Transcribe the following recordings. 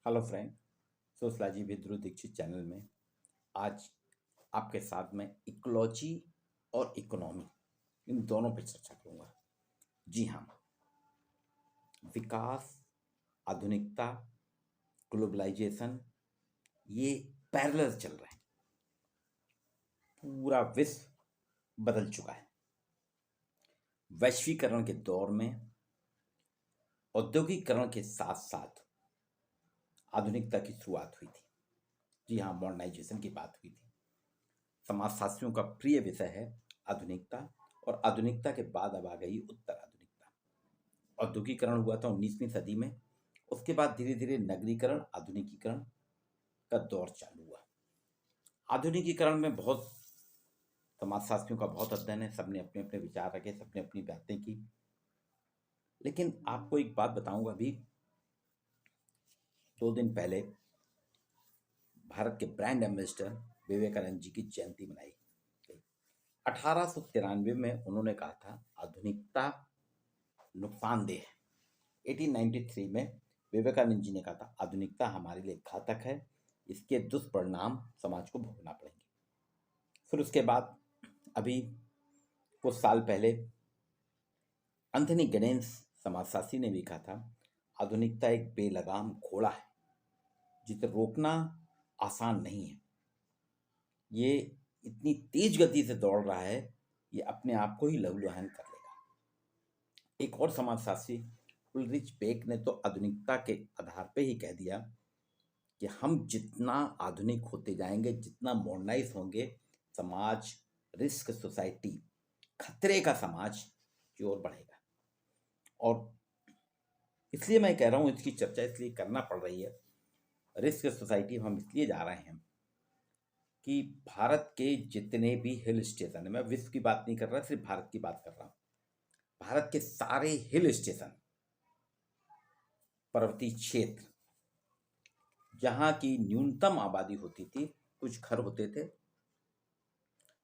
Hello friend. Sociology with Dhruv Dikshit channel में आज आपके साथ में इकोलॉजी और इकोनॉमी इन दोनों पे चर्चा करूंगा। जी हाँ, विकास, आधुनिकता, ग्लोबलाइजेशन ये पैरेलल चल रहे हैं। पूरा विश्व बदल चुका है। वैश्वीकरण के दौर में औद्योगिकरण के साथ साथ आधुनिकता की शुरुआत हुई थी। जी हाँ, मॉडर्नाइजेशन की बात हुई थी। समाजशास्त्रियों का प्रिय विषय है आधुनिकता, और आधुनिकता के बाद अब आ गई उत्तर आधुनिकता। औद्योगिकरण हुआ था 19वीं सदी में। उसके बाद धीरे धीरे नगरीकरण, आधुनिकीकरण का दौर चालू हुआ। आधुनिकीकरण में बहुत समाजशास्त्रियों का बहुत अध्ययन है, सबने अपने अपने विचार रखे, सबने अपनी बातें की। लेकिन आपको एक बात बताऊंगा, अभी 2 दिन पहले भारत के ब्रांड एम्बेसडर विवेकानंद जी की जयंती मनाई गई। 1893 में उन्होंने कहा था आधुनिकता नुकसानदेह है। 1893 में विवेकानंद जी ने कहा था आधुनिकता हमारे लिए घातक है, इसके दुष्परिणाम समाज को भोगना पड़ेंगे। फिर उसके बाद अभी कुछ साल पहले एंथनी गिडेन्स समाजशास्त्री ने भी कहा था आधुनिकता एक बेलगाम घोड़ा है जिसे रोकना आसान नहीं है। ये इतनी तेज गति से दौड़ रहा है, ये अपने आप को ही लहूलुहान कर लेगा। एक और समाजशास्त्री उल्रिच बेक ने तो आधुनिकता के आधार पे ही कह दिया कि हम जितना आधुनिक होते जाएंगे, जितना मॉडर्नाइज होंगे, समाज रिस्क सोसाइटी, खतरे का समाज की ओर बढ़ेगा। और इसलिए मैं कह रहा हूं, इसकी चर्चा इसलिए करना पड़ रही है। रिस्क सोसाइटी हम इसलिए जा रहे हैं कि भारत के जितने भी हिल स्टेशन है, मैं विश्व की बात नहीं कर रहा, सिर्फ भारत की बात कर रहा हूं। भारत के सारे हिल स्टेशन, पर्वतीय क्षेत्र, जहां की न्यूनतम आबादी होती थी, कुछ घर होते थे,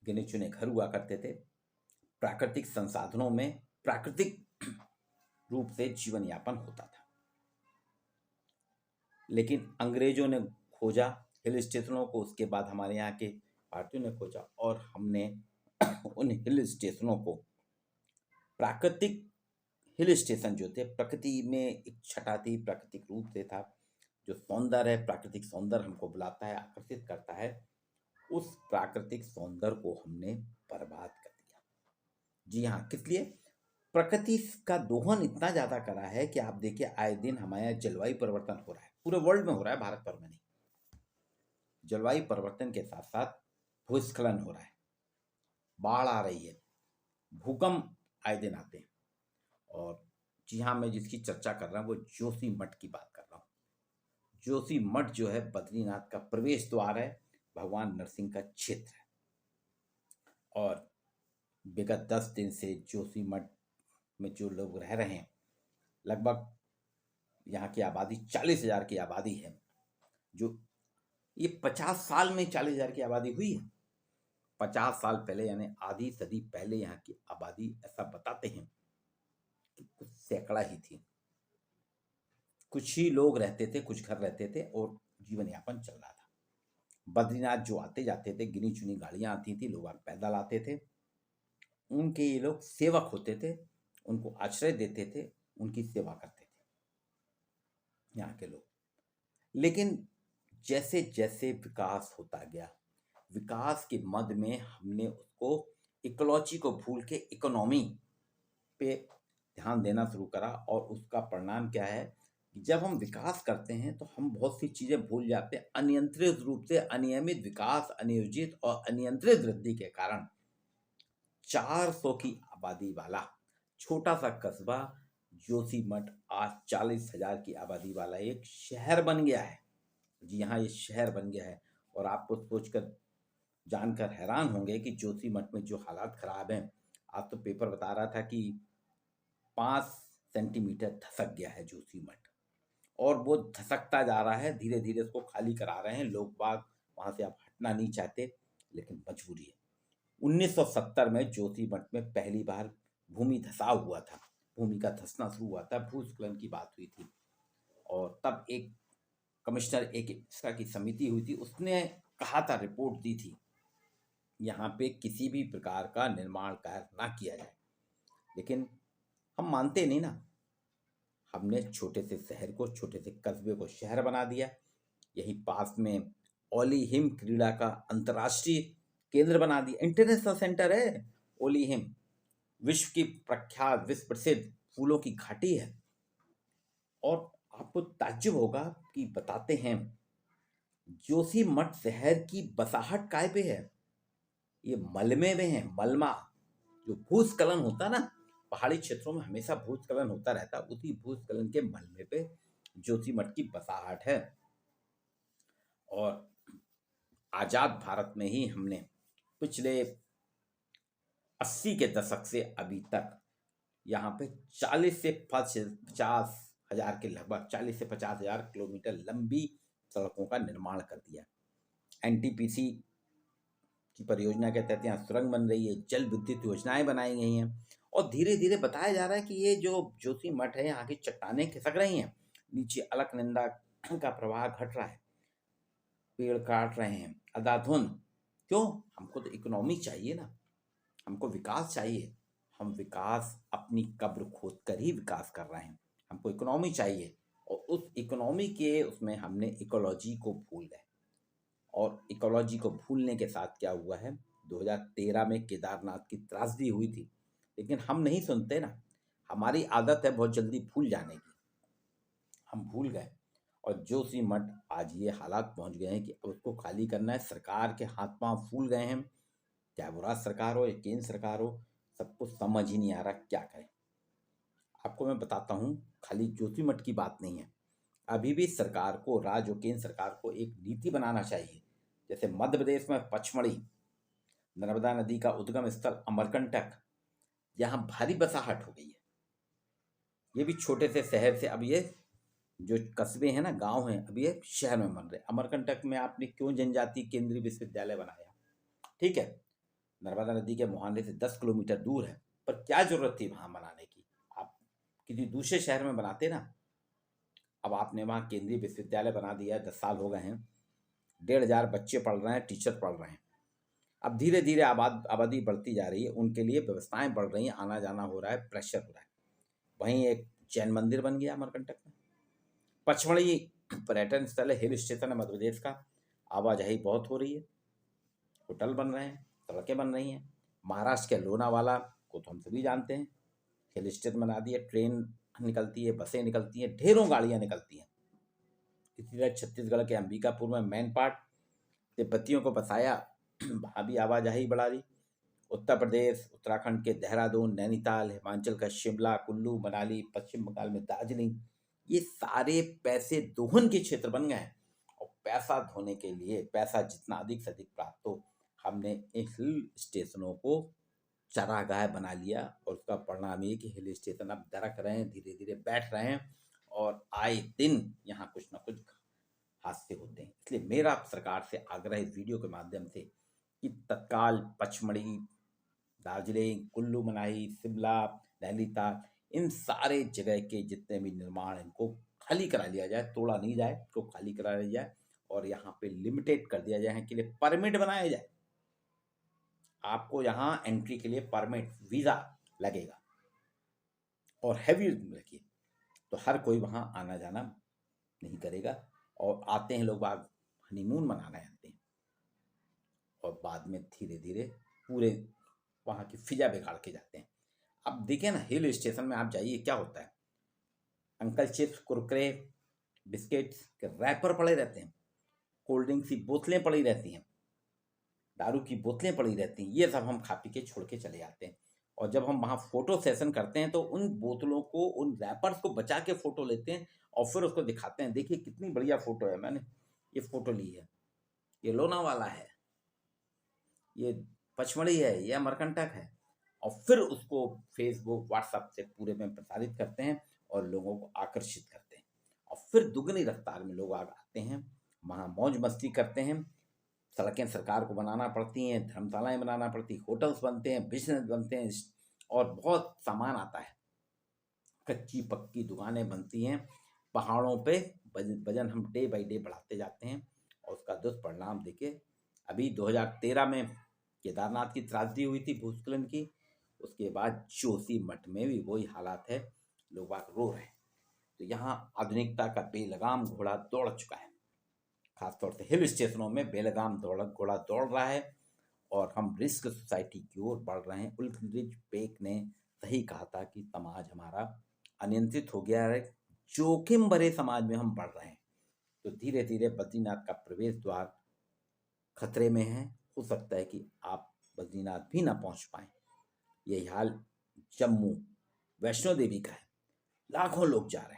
गिने चुने घर हुआ करते थे, प्राकृतिक संसाधनों में प्राकृतिक रूप से जीवन यापन होता था। लेकिन अंग्रेजों ने खोजा हिल स्टेशनों को, उसके बाद हमारे यहाँ के भारतीयों ने खोजा, और हमने उन हिल स्टेशनों को प्राकृतिक हिल स्टेशन जो थे, प्रकृति में एक छटा थी, प्राकृतिक रूप से था, जो सौंदर्य है, प्राकृतिक सौंदर्य हमको बुलाता है, आकर्षित करता है, उस प्राकृतिक सौंदर्य को हमने बर्बाद कर दिया। जी हाँ, किस लिए? प्रकृति का दोहन इतना ज्यादा करा है कि आप देखिए आए दिन हमारे यहाँ जलवायु परिवर्तन हो रहा है, पूरे वर्ल्ड में हो रहा है, भारत भर में नहीं। जलवायु परिवर्तन के साथ साथ भूस्खलन हो रहा है, बाढ़ आ रही है, भूकंप आए दिन आते हैं। और जी हाँ, मैं जिसकी चर्चा कर रहा हूँ वो जोशीमठ की बात कर रहा हूँ। जोशीमठ जो है बद्रीनाथ का प्रवेश द्वार है, भगवान नरसिंह का क्षेत्र है। और विगत 10 दिन से जोशीमठ में जो लोग रह रहे हैं, लगभग यहाँ की आबादी 40,000 की आबादी है। जो ये 50 साल में 40,000 की आबादी हुई है। 50 साल पहले यानी आधी सदी पहले यहाँ की आबादी, ऐसा बताते हैं कि कुछ सैकड़ा ही थी। कुछ ही लोग रहते थे, कुछ घर रहते थे, और जीवन यापन चल रहा था। बद्रीनाथ जो आते जाते थे, गिनी चुनी गाड़ियां आती थी, लोग पैदल आते थे, उनके ये लोग सेवक होते थे, उनको आश्रय देते थे, उनकी सेवा करते थे यहाँ के लोग। लेकिन जैसे जैसे विकास होता गया, विकास के मद में हमने उसको इकोलॉजी को भूल के इकोनॉमी पे ध्यान देना शुरू करा। और उसका परिणाम क्या है कि जब हम विकास करते हैं तो हम बहुत सी चीजें भूल जाते हैं। अनियंत्रित रूप से अनियमित विकास, अनियोजित और अनियंत्रित वृद्धि के कारण 400 की आबादी वाला छोटा सा कस्बा जोशीमठ आज 40,000 की आबादी वाला एक शहर बन गया है। जी हाँ, ये शहर बन गया है। और आपको सोचकर जानकर हैरान होंगे कि जोशीमठ में जो हालात खराब हैं। आज तो पेपर बता रहा था कि 5 सेंटीमीटर धसक गया है जोशीमठ, और वो धसकता जा रहा है, धीरे धीरे उसको खाली करा रहे हैं लोग बाग, वहां से आप हटना नहीं चाहते, लेकिन मजबूरी है। 1970 में जोशीमठ में पहली बार भूमि धसाव हुआ था, भूमि का धसना शुरू हुआ था, भूस्खलन की बात हुई थी। और तब एक कमिश्नर एक मिश्रा की समिति हुई थी, उसने कहा था, रिपोर्ट दी थी, यहाँ पे किसी भी प्रकार का निर्माण कार्य ना किया जाए। लेकिन हम मानते नहीं ना। हमने छोटे से शहर को, छोटे से कस्बे को शहर बना दिया। यही पास में ओलिहिम क्रीड़ा का अंतर्राष्ट्रीय केंद्र बना दिया, इंटरनेशनल सेंटर है ओलिहिम। विश्व की प्रख्यात, विश्व प्रसिद्ध फूलों की घाटी है। और आपको ताज्जुब होगा कि बताते हैं, जोशीमठ शहर की बसाहट काय पे है? ये मलमे में है। मलमा, जो भूस्खलन होता ना, पहाड़ी क्षेत्रों में हमेशा भूस्खलन होता रहता, उसी भूस्खलन के मलमे पे जोशीमठ की बसाहट है। और आजाद भारत में ही हमने पिछले 80 के दशक से अभी तक यहाँ पे 40 से 50 हजार के लगभग 40 से 50 हजार किलोमीटर लंबी सड़कों का निर्माण कर दिया। एनटीपीसी की परियोजना के तहत यहाँ सुरंग बन रही है, जल विद्युत योजनाएं बनाई गई हैं। और धीरे धीरे बताया जा रहा है कि ये जो जोशीमठ है, यहाँ की चट्टानें खिसक रही हैं, नीचे अलकनंदा का प्रवाह घट रहा है, पेड़ काट रहे हैं अंधाधुंध। क्यों? हमको तो इकोनॉमी चाहिए ना, हमको विकास चाहिए। हम विकास अपनी कब्र खोद कर ही विकास कर रहे हैं। हमको इकोनॉमी चाहिए, और उस इकोनॉमी के उसमें हमने इकोलॉजी को भूल गए। और इकोलॉजी को भूलने के साथ क्या हुआ है, 2013 में केदारनाथ की त्रासदी हुई थी, लेकिन हम नहीं सुनते ना। हमारी आदत है बहुत जल्दी भूल जाने की, हम भूल गए। और जोशीमठ आज ये हालात पहुंच गए हैं कि अब उसको खाली करना है। सरकार के हाथ पांव फूल गए हैं, चाहे वो राज्य सरकार हो या केंद्र सरकार हो, सबको समझ ही नहीं आ रहा क्या करें। आपको मैं बताता हूँ, खाली जोशीमठ की बात नहीं है, अभी भी सरकार को, राज्य और केंद्र सरकार को एक नीति बनाना चाहिए। जैसे मध्य प्रदेश में पचमढ़ी, नर्मदा नदी का उद्गम स्थल अमरकंटक, यहाँ भारी बसाहट हो गई है। ये भी छोटे से शहर से अब ये जो कस्बे हैं ना, गांव हैं, अब ये शहर में बन रहे। अमरकंटक में आपने क्यों जनजातीय केंद्रीय विश्वविद्यालय बनाया? ठीक है, नर्मदा नदी के मुहाने से 10 किलोमीटर दूर है, पर क्या जरूरत थी वहां बनाने की? आप किसी दूसरे शहर में बनाते ना। अब आपने वहाँ केंद्रीय विश्वविद्यालय बना दिया, 10 साल हो गए हैं, 1,500 बच्चे पढ़ रहे हैं, टीचर पढ़ रहे हैं। अब धीरे धीरे आबादी बढ़ती जा रही है, उनके लिए व्यवस्थाएं बढ़ रही हैं, आना जाना हो रहा है, प्रेशर हो रहा है। वहीं एक जैन मंदिर बन गया अमरकंटक में। पचमढ़ी पर्यटन स्थल है, हिल स्टेशन है मध्य प्रदेश का, आवाजाही बहुत हो रही है, होटल बन रहे हैं, सड़कें बन रही हैं। महाराष्ट्र के लोनावाला को तो हम सभी जानते हैं, हिल स्टेशन बना दिए, ट्रेन निकलती है, बसें निकलती हैं, ढेरों गाड़ियां निकलती हैं। इसी तरह छत्तीसगढ़ के अंबिकापुर में मैनपाट, तिब्बतियों को बसाया, वहाँ भी आवाजाही बढ़ा दी। उत्तर प्रदेश, उत्तराखंड के देहरादून, नैनीताल, हिमाचल का शिमला, कुल्लू, मनाली, पश्चिम बंगाल में दार्जिलिंग, ये सारे पैसे दोहन के क्षेत्र बन गए हैं। और पैसा धोने के लिए, पैसा जितना अधिक से अधिक प्राप्त हो, हमने इन हिल स्टेशनों को चरागाह बना लिया। और उसका परिणाम ये कि हिल स्टेशन अब दरक रहे हैं, धीरे धीरे बैठ रहे हैं, और आए दिन यहाँ कुछ ना कुछ हादसे होते हैं। इसलिए मेरा सरकार से आग्रह इस वीडियो के माध्यम से कि तत्काल पचमढ़ी, दार्जिलिंग, कुल्लू मनाली, शिमला, नैनीताल, इन सारे जगह के जितने भी निर्माण, इनको खाली करा लिया जाए, तोड़ा नहीं जाए, इसको खाली करा लिया जाए। और यहाँ पे लिमिटेड कर दिया जाए, के लिए परमिट बनाया जाए। आपको यहाँ एंट्री के लिए परमिट, वीजा लगेगा, और हैवी लगी, तो हर कोई वहाँ आना जाना नहीं करेगा। और आते हैं लोग बाग हनीमून मनाने आते हैं, और बाद में धीरे धीरे पूरे वहाँ की फिजा बिगाड़ के जाते हैं। अब देखिए ना, हिल स्टेशन में आप जाइए, क्या होता है, अंकल चिप्स, कुरकुरे, बिस्किट्स के रैपर पड़े रहते हैं, कोल्ड ड्रिंक की बोतलें पड़ी रहती हैं, दारू की बोतलें पड़ी रहती हैं, ये सब हम खा पी के छोड़ के चले जाते हैं। और जब हम वहाँ फोटो सेशन करते हैं, तो उन बोतलों को, उन रैपर्स को बचा के फोटो लेते हैं, और फिर उसको दिखाते हैं, देखिए कितनी बढ़िया फोटो है, मैंने ये फोटो ली है, ये लोनावाला है, ये पचमढ़ी है, ये अमरकंटक है। और फिर उसको फेसबुक, व्हाट्सएप से पूरे में प्रसारित करते हैं, और लोगों को आकर्षित करते हैं। और फिर दुगनी रफ्तार में लोग आते हैं, वहाँ मौज मस्ती करते हैं। सड़कें सरकार को बनाना पड़ती हैं, धर्मशालाएं बनाना पड़ती, होटल्स बनते हैं, बिजनेस बनते हैं, और बहुत सामान आता है, कच्ची पक्की दुकानें बनती हैं, पहाड़ों पे वजन हम डे बाई डे बढ़ाते जाते हैं और उसका दुष्परिणाम देखिए। अभी 2013 में केदारनाथ की त्रासदी हुई थी भूस्खलन की, उसके बाद जोशीमठ में भी वही हालात है, लोग बाग रो रहे हैं। तो यहाँ आधुनिकता का बेलगाम घोड़ा दौड़ चुका है, खासतौर से हिल स्टेशनों में बेलगाम घोड़ा दौड़ रहा है और हम रिस्क सोसाइटी की ओर बढ़ रहे हैं। उल्रिच बेक ने सही कहा था कि समाज हमारा अनियंत्रित हो गया है, जोखिम भरे समाज में हम बढ़ रहे हैं। तो धीरे धीरे बद्रीनाथ का प्रवेश द्वार खतरे में है। हो सकता है कि आप बद्रीनाथ भी ना पहुंच पाए। यही हाल जम्मू वैष्णो देवी का है, लाखों लोग जा रहे हैं।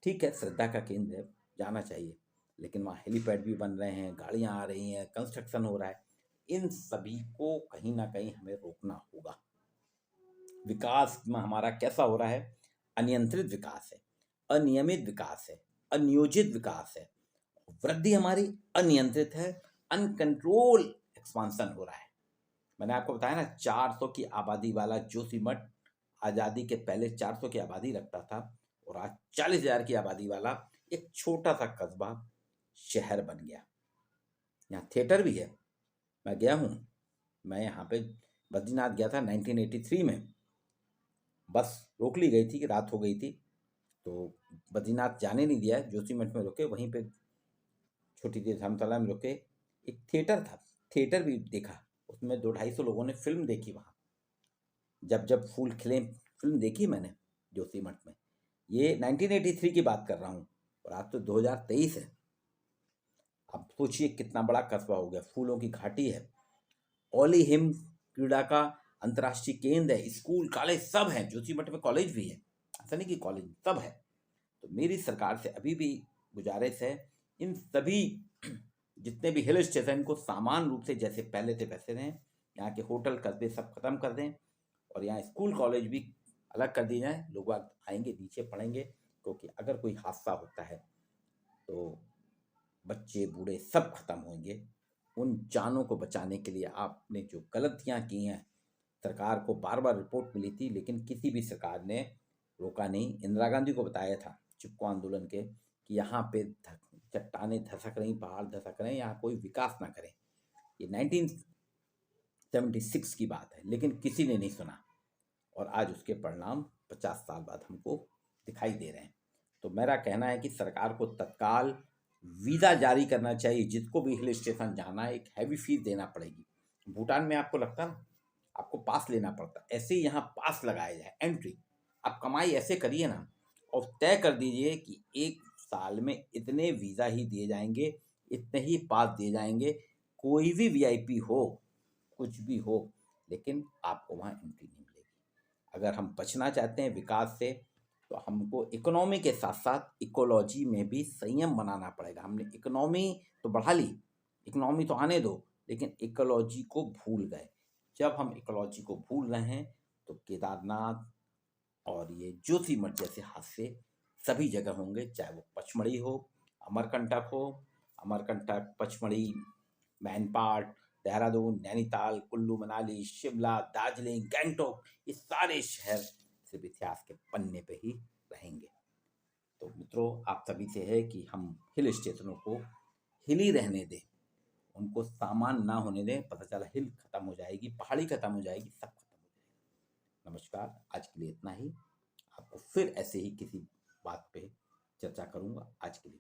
ठीक है, श्रद्धा का केंद्र है, जाना चाहिए, लेकिन वहाँ हेलीपैड भी बन रहे हैं, गाड़ियाँ आ रही हैं, कंस्ट्रक्शन हो रहा है। इन सभी को कहीं ना कहीं हमें रोकना होगा। विकास में हमारा कैसा हो रहा है? अनियंत्रित विकास है, अनियमित विकास है, अनियोजित विकास है। वृद्धि हमारी अनियंत्रित है, अनकंट्रोल एक्सपांसन हो रहा है। मैंने आपको बताया ना, 400 की आबादी वाला जोशीमठ आज़ादी के पहले 400 की आबादी रखता था और आज 40,000 की आबादी वाला एक छोटा सा कस्बा शहर बन गया। यहाँ थिएटर भी है, मैं गया हूँ। मैं यहाँ पे बद्रीनाथ गया था 1983 में। बस रोक ली गई थी कि रात हो गई थी, तो बद्रीनाथ जाने नहीं दिया। जोशीमठ में रुके, वहीं पे छोटी सी धर्मशाला में रुके। एक थिएटर था, थिएटर भी देखा, उसमें 200-250 लोगों ने फिल्म देखी वहाँ। जब जब फूल खिले फिल्म देखी मैंने जोशीमठ में। ये 1983 की बात कर रहा हूँ और आज तो 2023 है। अब सोचिए कितना बड़ा कस्बा हो गया, फूलों की घाटी है, ओली हिम क्रीड़ा का अंतर्राष्ट्रीय केंद्र है, स्कूल कॉलेज सब है। जोशीमठ में कॉलेज भी है, ऐसा नहीं कि कॉलेज, सब है। तो मेरी सरकार से अभी भी गुजारिश है, इन सभी जितने भी हिल स्टेशन को सामान्य रूप से जैसे पहले थे वैसे रहें। यहाँ के होटल कस्बे सब खत्म कर दें और यहाँ स्कूल कॉलेज भी अलग कर दिए जाए। लोग आएंगे, नीचे पढ़ेंगे, क्योंकि अगर कोई हादसा होता है तो बच्चे बूढ़े सब खत्म होंगे। उन जानों को बचाने के लिए आपने जो गलतियां की हैं, सरकार को बार बार रिपोर्ट मिली थी, लेकिन किसी भी सरकार ने रोका नहीं। इंदिरा गांधी को बताया था चिपको आंदोलन के कि यहाँ पे चट्टानें धसक रही, पहाड़ धसक रहे हैं, यहाँ कोई विकास ना करें। ये 1976 की बात है, लेकिन किसी ने नहीं सुना और आज उसके परिणाम 50 साल बाद हमको दिखाई दे रहे हैं। तो मेरा कहना है कि सरकार को तत्काल वीज़ा जारी करना चाहिए। जिसको भी हिल स्टेशन जाना है, एक हैवी फीस देना पड़ेगी। भूटान में आपको लगता ना, आपको पास लेना पड़ता, ऐसे ही यहाँ पास लगाया जाए, एंट्री। आप कमाई ऐसे करिए ना और तय कर दीजिए कि एक साल में इतने वीज़ा ही दिए जाएंगे, इतने ही पास दिए जाएंगे। कोई भी वीआईपी हो, कुछ भी हो, लेकिन आपको वहाँ एंट्री नहीं मिलेगी। अगर हम बचना चाहते हैं विकास से, तो हमको इकोनॉमी के साथ साथ इकोलॉजी में भी संयम बनाना पड़ेगा। हमने इकोनॉमी तो बढ़ा ली, इकोनॉमी तो आने दो, लेकिन इकोलॉजी को भूल गए। जब हम इकोलॉजी को भूल रहे हैं तो केदारनाथ और ये जोशीमठ जैसे हादसे सभी जगह होंगे, चाहे वो पचमढ़ी हो, अमरकंटक हो, अमरकंटक, पचमढ़ी, मैनपाट, देहरादून, नैनीताल, कुल्लू मनाली, शिमला, दार्जिलिंग, गैंगटॉक, ये सारे शहर सिर्फ इतिहास के पन्ने पे ही रहेंगे। तो मित्रों, आप सभी से है कि हम हिल स्टेशनों को हिल ही रहने दें, उनको सामान ना होने दें। पता चला हिल खत्म हो जाएगी, पहाड़ी खत्म हो जाएगी, सब खत्म हो जाएगा। नमस्कार, आज के लिए इतना ही। आपको फिर ऐसे ही किसी बात पे चर्चा करूंगा। आज के लिए